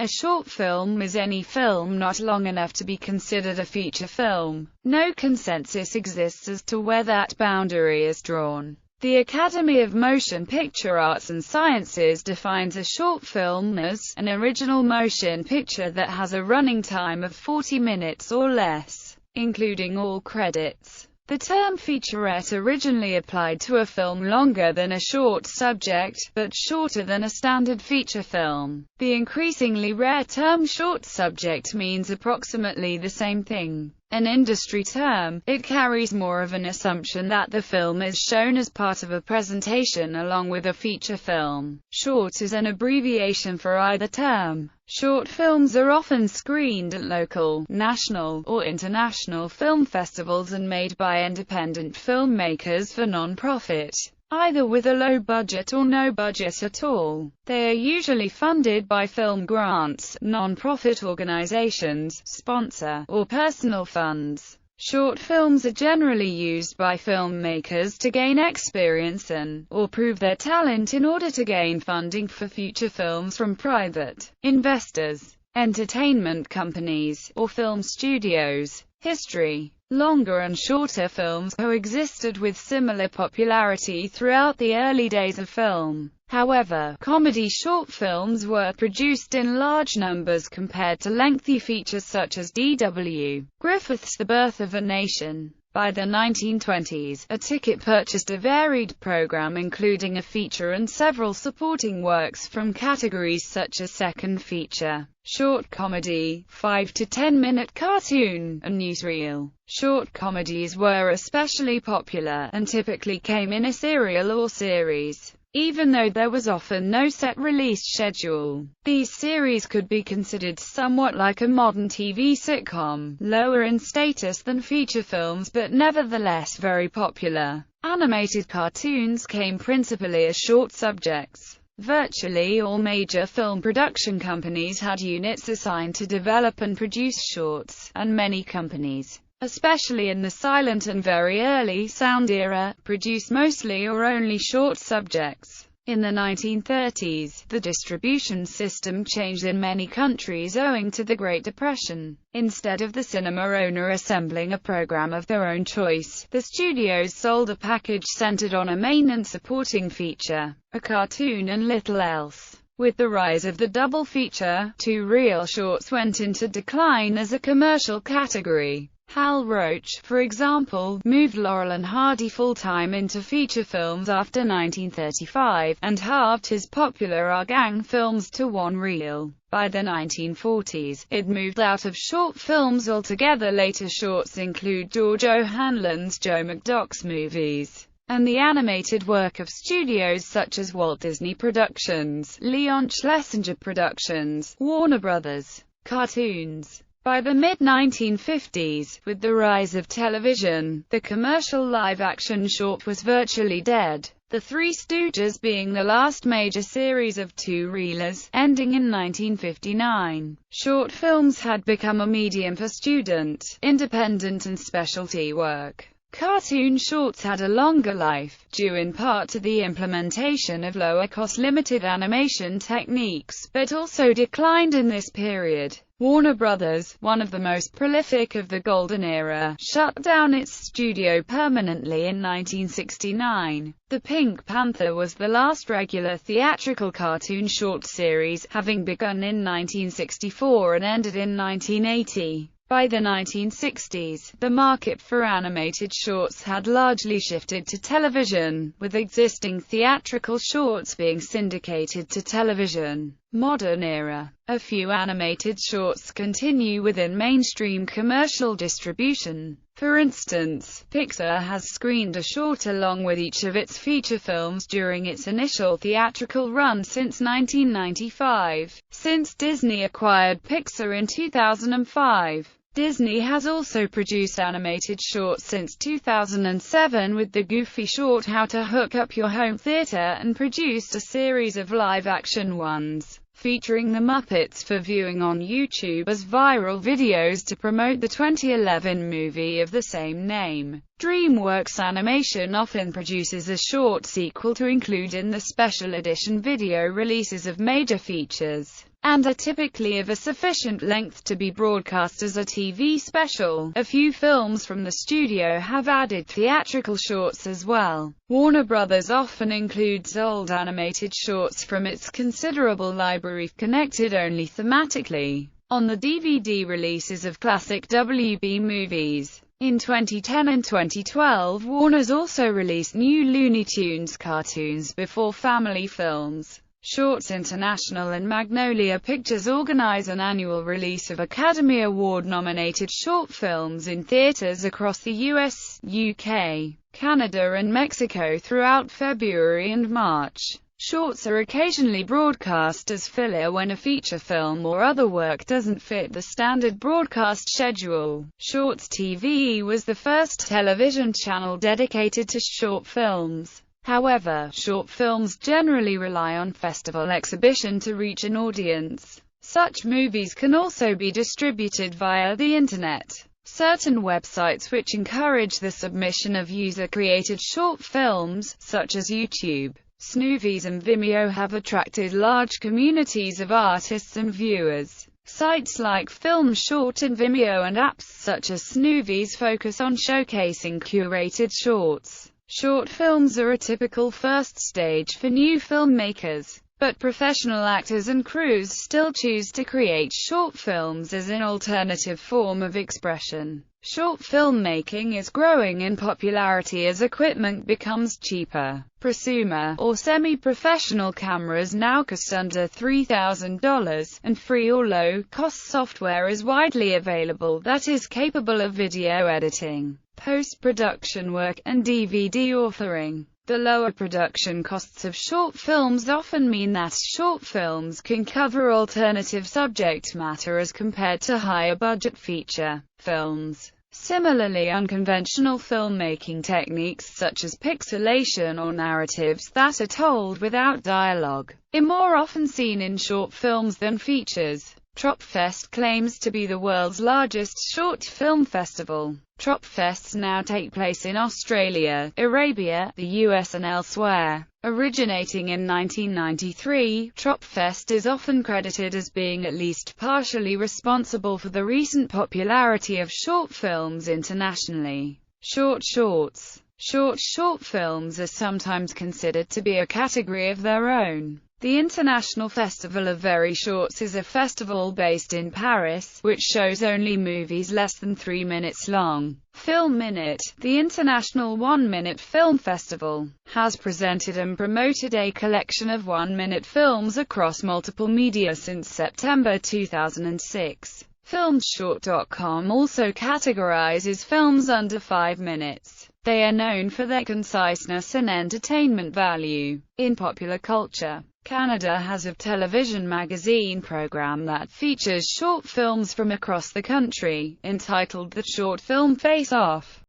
A short film is any film not long enough to be considered a feature film. No consensus exists as to where that boundary is drawn. The Academy of Motion Picture Arts and Sciences defines a short film as an original motion picture that has a running time of 40 minutes or less, including all credits. The term featurette originally applied to a film longer than a short subject, but shorter than a standard feature film. The increasingly rare term short subject means approximately the same thing. An industry term, it carries more of an assumption that the film is shown as part of a presentation along with a feature film. Short is an abbreviation for either term. Short films are often screened at local, national, or international film festivals and made by independent filmmakers for non-profit, either with a low budget or no budget at all. They are usually funded by film grants, non-profit organizations, sponsor, or personal funds. Short films are generally used by filmmakers to gain experience or prove their talent in order to gain funding for future films from private investors, entertainment companies, or film studios. History. Longer and shorter films coexisted with similar popularity throughout the early days of film. However, comedy short films were produced in large numbers compared to lengthy features such as D.W. Griffith's The Birth of a Nation. By the 1920s, a ticket purchased a varied program including a feature and several supporting works from categories such as second feature, short comedy, 5 to 10 minute cartoon, and newsreel. Short comedies were especially popular, and typically came in a serial or series. Even though there was often no set release schedule, these series could be considered somewhat like a modern TV sitcom, lower in status than feature films but nevertheless very popular. Animated cartoons came principally as short subjects. Virtually all major film production companies had units assigned to develop and produce shorts, and many companies, especially in the silent and very early sound era, produced mostly or only short subjects. In the 1930s, the distribution system changed in many countries owing to the Great Depression. Instead of the cinema owner assembling a program of their own choice, the studios sold a package centered on a main and supporting feature, a cartoon and little else. With the rise of the double feature, two reel shorts went into decline as a commercial category. Hal Roach, for example, moved Laurel and Hardy full-time into feature films after 1935, and halved his popular Our Gang films to one reel. By the 1940s, it moved out of short films altogether. Later shorts include George O'Hanlon's Joe McDock's movies, and the animated work of studios such as Walt Disney Productions, Leon Schlesinger Productions, Warner Brothers. Cartoons. By the mid-1950s, with the rise of television, the commercial live-action short was virtually dead, The Three Stooges being the last major series of two-reelers, ending in 1959. Short films had become a medium for student, independent and specialty work. Cartoon shorts had a longer life, due in part to the implementation of lower-cost limited animation techniques, but also declined in this period. Warner Brothers, one of the most prolific of the Golden Era, shut down its studio permanently in 1969. The Pink Panther was the last regular theatrical cartoon short series, having begun in 1964 and ended in 1980. By the 1960s, the market for animated shorts had largely shifted to television, with existing theatrical shorts being syndicated to television. Modern era. A few animated shorts continue within mainstream commercial distribution. For instance, Pixar has screened a short along with each of its feature films during its initial theatrical run since 1995. Since Disney acquired Pixar in 2005, Disney has also produced animated shorts since 2007 with the Goofy short How to Hook Up Your Home Theater, and produced a series of live-action ones, featuring the Muppets for viewing on YouTube as viral videos to promote the 2011 movie of the same name. DreamWorks Animation often produces a short sequel to include in the special edition video releases of major features. and are typically of a sufficient length to be broadcast as a TV special. A few films from the studio have added theatrical shorts as well. Warner Brothers often includes old animated shorts from its considerable library, connected only thematically, on the DVD releases of classic WB movies. In 2010 and 2012, Warner's also released new Looney Tunes cartoons before family films. Shorts International and Magnolia Pictures organize an annual release of Academy Award-nominated short films in theaters across the US, UK, Canada and Mexico throughout February and March. Shorts are occasionally broadcast as filler when a feature film or other work doesn't fit the standard broadcast schedule. Shorts TV was the first television channel dedicated to short films. However, short films generally rely on festival exhibition to reach an audience. Such movies can also be distributed via the Internet. Certain websites which encourage the submission of user-created short films, such as YouTube, Snoovies and Vimeo, have attracted large communities of artists and viewers. Sites like Film Short and Vimeo and apps such as Snoovies focus on showcasing curated shorts. Short films are a typical first stage for new filmmakers, but professional actors and crews still choose to create short films as an alternative form of expression. Short filmmaking is growing in popularity as equipment becomes cheaper. Prosumer, or semi-professional cameras now cost under $3,000, and free or low-cost software is widely available that is capable of video editing, post-production work, and DVD authoring. The lower production costs of short films often mean that short films can cover alternative subject matter as compared to higher-budget feature films. Similarly, unconventional filmmaking techniques such as pixelation or narratives that are told without dialogue are more often seen in short films than features. Tropfest claims to be the world's largest short film festival. Tropfests now take place in Australia, Arabia, the US and elsewhere. Originating in 1993, Tropfest is often credited as being at least partially responsible for the recent popularity of short films internationally. Shorts. Short films are sometimes considered to be a category of their own. The International Festival of Very Shorts is a festival based in Paris, which shows only movies less than 3 minutes long. Film Minute, the international one-minute film festival, has presented and promoted a collection of one-minute films across multiple media since September 2006. Filmshort.com also categorizes films under 5 minutes. They are known for their conciseness and entertainment value. In popular culture, Canada has a television magazine program that features short films from across the country, entitled The Short Film Face-Off.